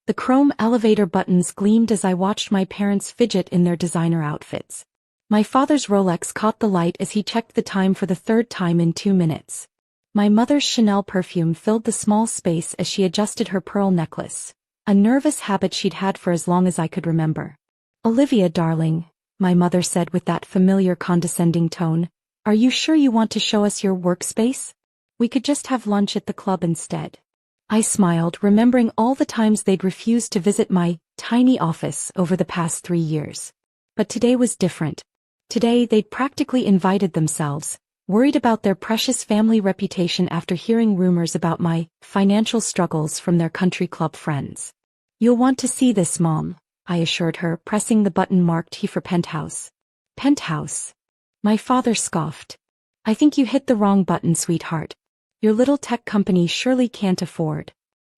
The chrome elevator buttons gleamed as I watched my parents fidget in their designer outfits. My father's Rolex caught the light as he checked the time for the third time in 2 minutes. My mother's Chanel perfume filled the small space as she adjusted her pearl necklace, a nervous habit she'd had for as long as I could remember. "Olivia, darling," my mother said with that familiar condescending tone, "are you sure you want to show us your workspace? We could just have lunch at the club instead." I smiled, remembering all the times they'd refused to visit my tiny office over the past 3 years. But today was different. Today they'd practically invited themselves, worried about their precious family reputation after hearing rumors about my financial struggles from their country club friends. "You'll want to see this, Mom," I assured her, pressing the button marked T for Penthouse. "Penthouse?" My father scoffed. "I think you hit the wrong button, sweetheart. Your little tech company surely can't afford."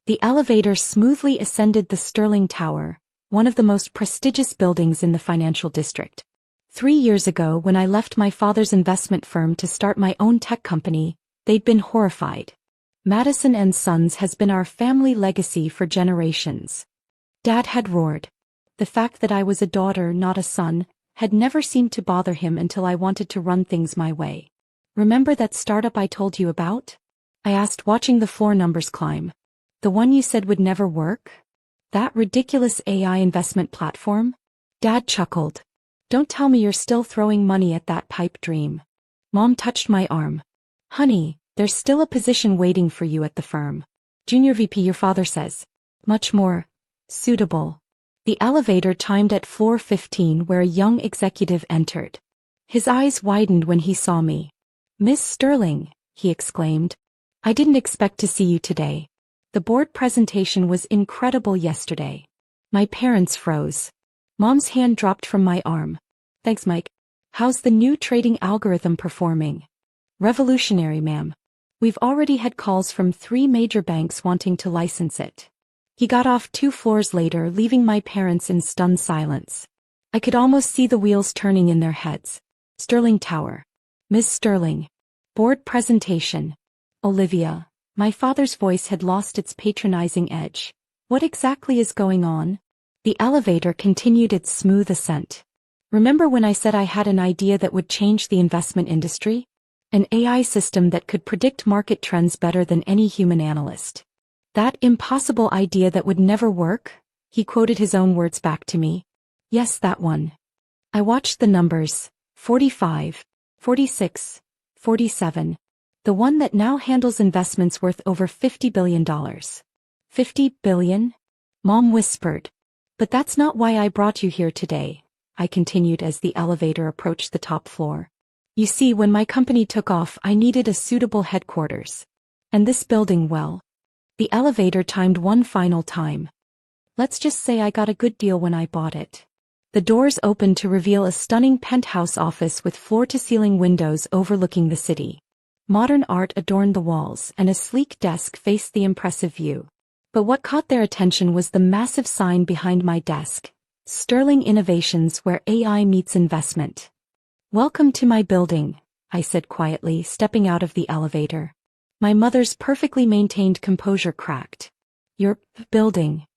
The elevator smoothly ascended the Sterling Tower, one of the most prestigious buildings in the financial district. 3 years ago, when I left my father's investment firm to start my own tech company, they'd been horrified. "Madison and Sons has been our family legacy for generations," Dad had roared. The fact that I was a daughter, not a son, had never seemed to bother him until I wanted to run things my way. "Remember that startup I told you about?" I asked, watching the floor numbers climb. "The one you said would never work? That ridiculous AI investment platform?" Dad chuckled. "Don't tell me you're still throwing money at that pipe dream." Mom touched my arm. "Honey, there's still a position waiting for you at the firm. Junior VP, your father says. Much more suitable." The elevator chimed at floor 15, where a young executive entered. His eyes widened when he saw me. "Miss Sterling," he exclaimed. "I didn't expect to see you today. The board presentation was incredible yesterday." My parents froze. Mom's hand dropped from my arm. "Thanks, Mike. How's the new trading algorithm performing?" "Revolutionary, ma'am. We've already had calls from 3 major banks wanting to license it." He got off 2 floors later, leaving my parents in stunned silence. I could almost see the wheels turning in their heads. Sterling Tower. "Ms. Sterling. Board presentation. Olivia." My father's voice had lost its patronizing edge. "What exactly is going on?" The elevator continued its smooth ascent. "Remember when I said I had an idea that would change the investment industry? An AI system that could predict market trends better than any human analyst. That impossible idea that would never work?" He quoted his own words back to me. "Yes, that one." I watched the numbers. 45, 46, 47. The one that now handles investments worth over $50 billion. $50 billion? Mom whispered. "But that's not why I brought you here today," I continued as the elevator approached the top floor. "You see, when my company took off, I needed a suitable headquarters. And this building, well..." The elevator chimed one final time. "Let's just say I got a good deal when I bought it." The doors opened to reveal a stunning penthouse office with floor-to-ceiling windows overlooking the city. Modern art adorned the walls, and a sleek desk faced the impressive view. But what caught their attention was the massive sign behind my desk. "Sterling Innovations, where AI meets investment." "Welcome to my building," I said quietly, stepping out of the elevator. My mother's perfectly maintained composure cracked. "Your building?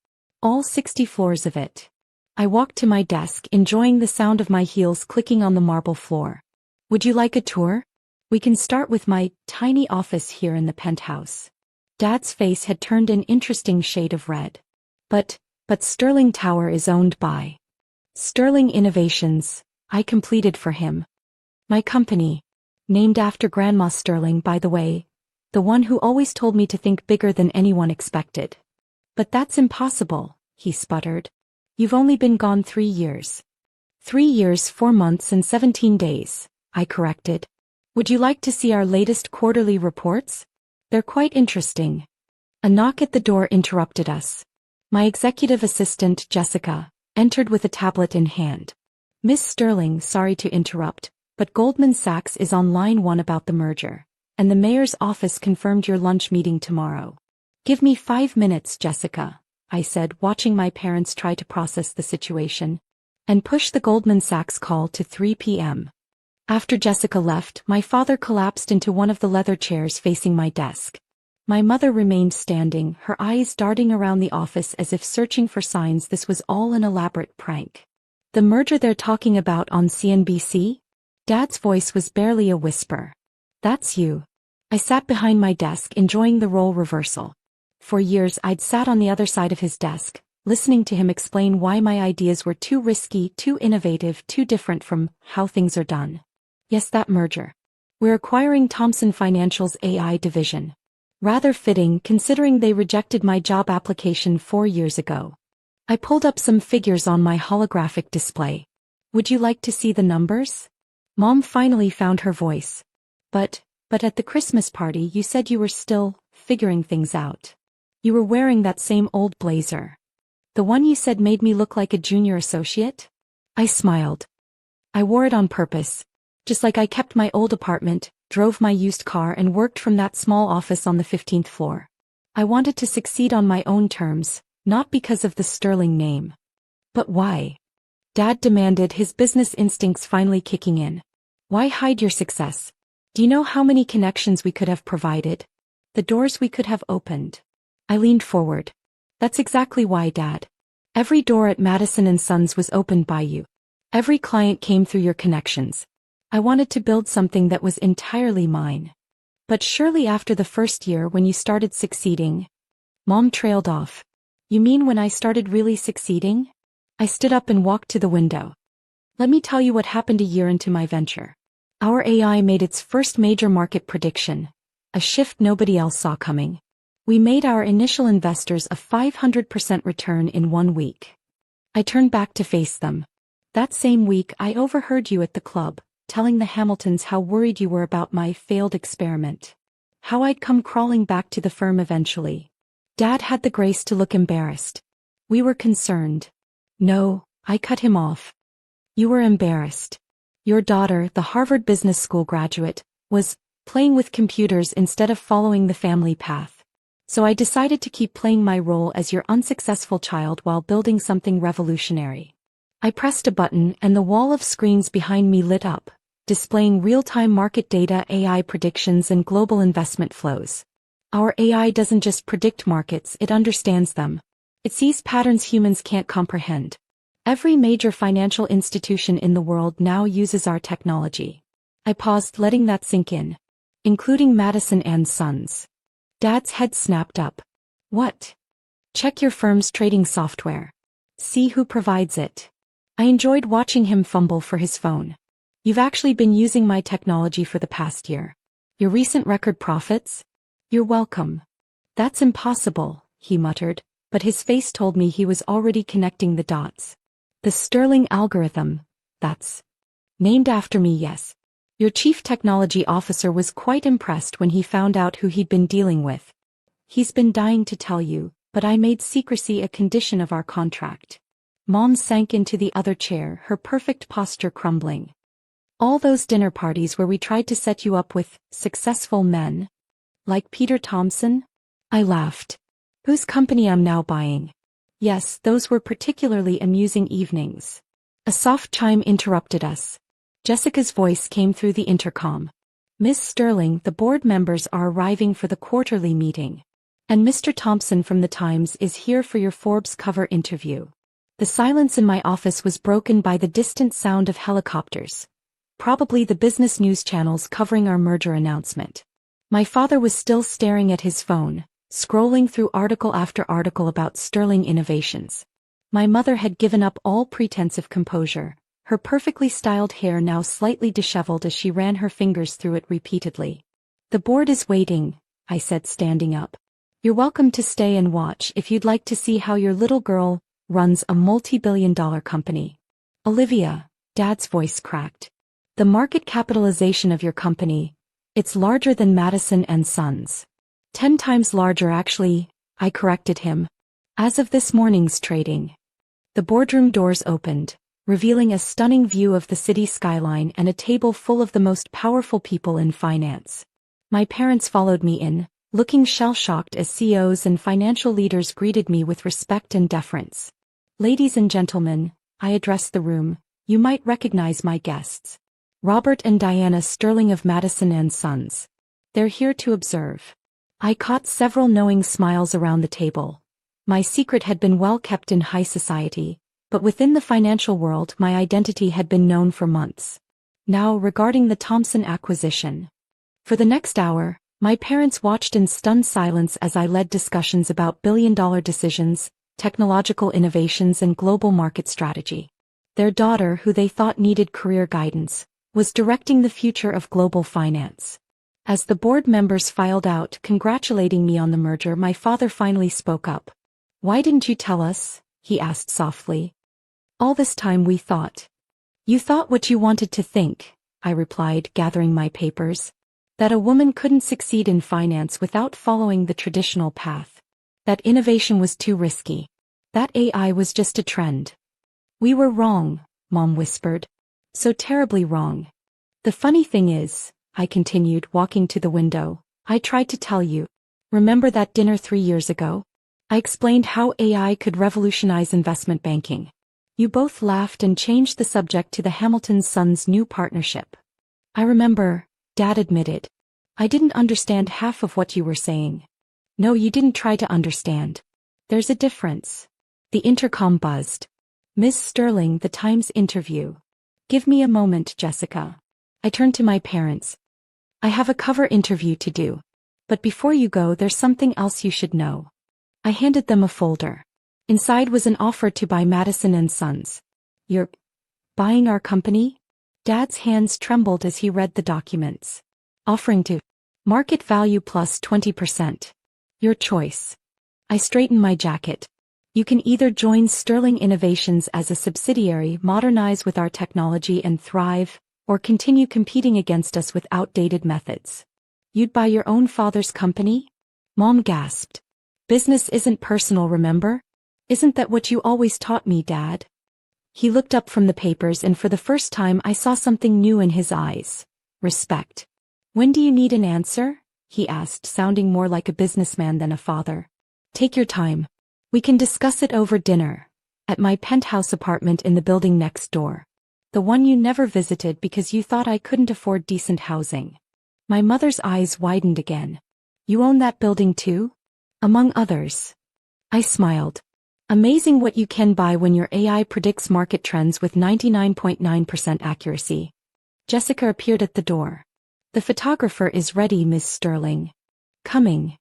All 60 floors of it?" I walked to my desk, enjoying the sound of my heels clicking on the marble floor. "Would you like a tour? We can start with my tiny office here in the penthouse." Dad's face had turned an interesting shade of red. But Sterling Tower is owned by Sterling Innovations," I completed for him. "My company. Named after Grandma Sterling, by the way. The one who always told me to think bigger than anyone expected." "But that's impossible," he sputtered. "You've only been gone 3 years." 3 years, 4 months and 17 days, I corrected. "Would you like to see our latest quarterly reports? They're quite interesting." A knock at the door interrupted us. My executive assistant, Jessica, entered with a tablet in hand. "Miss Sterling, sorry to interrupt, but Goldman Sachs is on line 1 about the merger, and the mayor's office confirmed your lunch meeting tomorrow." "Give me 5 minutes, Jessica," I said, watching my parents try to process the situation, and push the Goldman Sachs call to 3 p.m. After Jessica left, my father collapsed into one of the leather chairs facing my desk. My mother remained standing, her eyes darting around the office as if searching for signs this was all an elaborate prank. The merger they're talking about on CNBC? Dad's voice was barely a whisper. That's you. I sat behind my desk enjoying the role reversal. For years I'd sat on the other side of his desk, listening to him explain why my ideas were too risky, too innovative, too different from how things are done. Yes, that merger. We're acquiring Thomson Financial's AI division. Rather fitting considering they rejected my job application 4 years ago. I pulled up some figures on my holographic display. Would you like to see the numbers? Mom finally found her voice. But at the Christmas party you said you were still figuring things out. You were wearing that same old blazer. The one you said made me look like a junior associate? I smiled. I wore it on purpose. Just like I kept my old apartment, drove my used car and worked from that small office on the 15th floor. I wanted to succeed on my own terms, not because of the sterling name. But why? Dad demanded, his business instincts finally kicking in. Why hide your success? Do you know how many connections we could have provided? The doors we could have opened. I leaned forward. That's exactly why, Dad. Every door at Madison & Sons was opened by you. Every client came through your connections. I wanted to build something that was entirely mine. But surely after the first year when you started succeeding... Mom trailed off. You mean when I started really succeeding? I stood up and walked to the window. Let me tell you what happened a year into my venture. Our AI made its first major market prediction. A shift nobody else saw coming. We made our initial investors a 500% return in 1 week. I turned back to face them. That same week I overheard you at the club, telling the Hamiltons how worried you were about my failed experiment. How I'd come crawling back to the firm eventually. Dad had the grace to look embarrassed. We were concerned. No, I cut him off. You were embarrassed. Your daughter, the Harvard Business School graduate, was playing with computers instead of following the family path. So I decided to keep playing my role as your unsuccessful child while building something revolutionary. I pressed a button and the wall of screens behind me lit up, displaying real-time market data, AI predictions, and global investment flows. Our AI doesn't just predict markets, it understands them. It sees patterns humans can't comprehend. Every major financial institution in the world now uses our technology. I paused, letting that sink in. Including Madison & Sons. Dad's head snapped up. What? Check your firm's trading software. See who provides it. I enjoyed watching him fumble for his phone. You've actually been using my technology for the past year. Your recent record profits? You're welcome. That's impossible, he muttered, but his face told me he was already connecting the dots. The Sterling algorithm, that's named after me, yes. Your chief technology officer was quite impressed when he found out who he'd been dealing with. He's been dying to tell you, but I made secrecy a condition of our contract. Mom sank into the other chair, her perfect posture crumbling. All those dinner parties where we tried to set you up with successful men? Like Peter Thomson? I laughed. Whose company I'm now buying? Yes, those were particularly amusing evenings. A soft chime interrupted us. Jessica's voice came through the intercom. Miss Sterling, the board members are arriving for the quarterly meeting. And Mr. Thompson from the Times is here for your Forbes cover interview. The silence in my office was broken by the distant sound of helicopters. Probably the business news channels covering our merger announcement. My father was still staring at his phone, scrolling through article after article about Sterling innovations. My mother had given up all pretense of composure, her perfectly styled hair now slightly disheveled as she ran her fingers through it repeatedly. The board is waiting, I said, standing up. You're welcome to stay and watch if you'd like to see how your little girl runs a multi-billion-dollar company. Olivia, Dad's voice cracked. The market capitalization of your company, it's larger than Madison & Sons. 10 times larger actually, I corrected him. As of this morning's trading. The boardroom doors opened, revealing a stunning view of the city skyline and a table full of the most powerful people in finance. My parents followed me in, looking shell-shocked as CEOs and financial leaders greeted me with respect and deference. Ladies and gentlemen, I addressed the room, you might recognize my guests. Robert and Diana Sterling of Madison & Sons. They're here to observe. I caught several knowing smiles around the table. My secret had been well kept in high society, but within the financial world my identity had been known for months. Now regarding the Thompson acquisition. For the next hour, my parents watched in stunned silence as I led discussions about billion-dollar decisions, technological innovations and global market strategy. Their daughter, who they thought needed career guidance, was directing the future of global finance. As the board members filed out congratulating me on the merger, my father finally spoke up. "Why didn't you tell us?" he asked softly. "All this time we thought. You thought what you wanted to think," I replied, gathering my papers. "That a woman couldn't succeed in finance without following the traditional path. That innovation was too risky. That AI was just a trend." "We were wrong," Mom whispered. "So terribly wrong. The funny thing is," I continued, walking to the window, "I tried to tell you. Remember that dinner 3 years ago? I explained how AI could revolutionize investment banking. You both laughed and changed the subject to the Hamilton Sons' new partnership." "I remember," Dad admitted. "I didn't understand half of what you were saying." "No, you didn't try to understand. There's a difference." The intercom buzzed. "Ms. Sterling, the Times interview." "Give me a moment, Jessica." I turned to my parents. "I have a cover interview to do. But before you go, there's something else you should know." I handed them a folder. Inside was an offer to buy Madison and Sons. "You're buying our company?" Dad's hands trembled as he read the documents. "Offering to market value plus 20%. Your choice." I straightened my jacket. "You can either join Sterling Innovations as a subsidiary, modernize with our technology and thrive, or continue competing against us with outdated methods." "You'd buy your own father's company?" Mom gasped. "Business isn't personal, remember? Isn't that what you always taught me, Dad?" He looked up from the papers and for the first time I saw something new in his eyes. Respect. "When do you need an answer?" he asked, sounding more like a businessman than a father. "Take your time. We can discuss it over dinner. At my penthouse apartment in the building next door. The one you never visited because you thought I couldn't afford decent housing." My mother's eyes widened again. "You own that building too?" "Among others." I smiled. "Amazing what you can buy when your AI predicts market trends with 99.9% accuracy." Jessica appeared at the door. "The photographer is ready, Ms. Sterling." "Coming."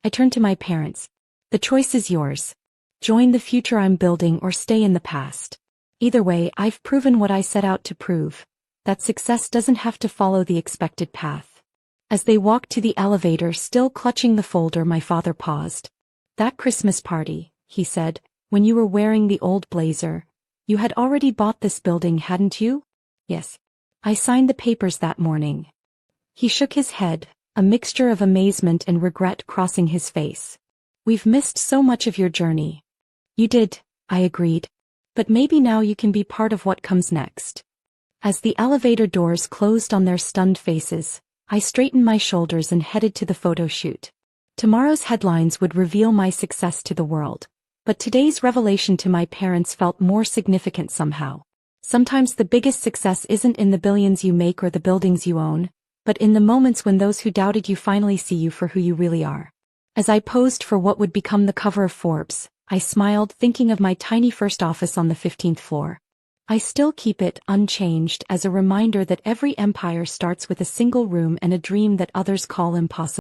I turned to my parents. "The choice is yours. Join the future I'm building or stay in the past. Either way, I've proven what I set out to prove, that success doesn't have to follow the expected path." As they walked to the elevator, still clutching the folder, my father paused. "That Christmas party," he said, "when you were wearing the old blazer, you had already bought this building, hadn't you?" "Yes. I signed the papers that morning." He shook his head, a mixture of amazement and regret crossing his face. "We've missed so much of your journey." "You did," I agreed. "But maybe now you can be part of what comes next." As the elevator doors closed on their stunned faces, I straightened my shoulders and headed to the photo shoot. Tomorrow's headlines would reveal my success to the world, but today's revelation to my parents felt more significant somehow. Sometimes the biggest success isn't in the billions you make or the buildings you own, but in the moments when those who doubted you finally see you for who you really are. As I posed for what would become the cover of Forbes, I smiled, thinking of my tiny first office on the 15th floor. I still keep it unchanged as a reminder that every empire starts with a single room and a dream that others call impossible.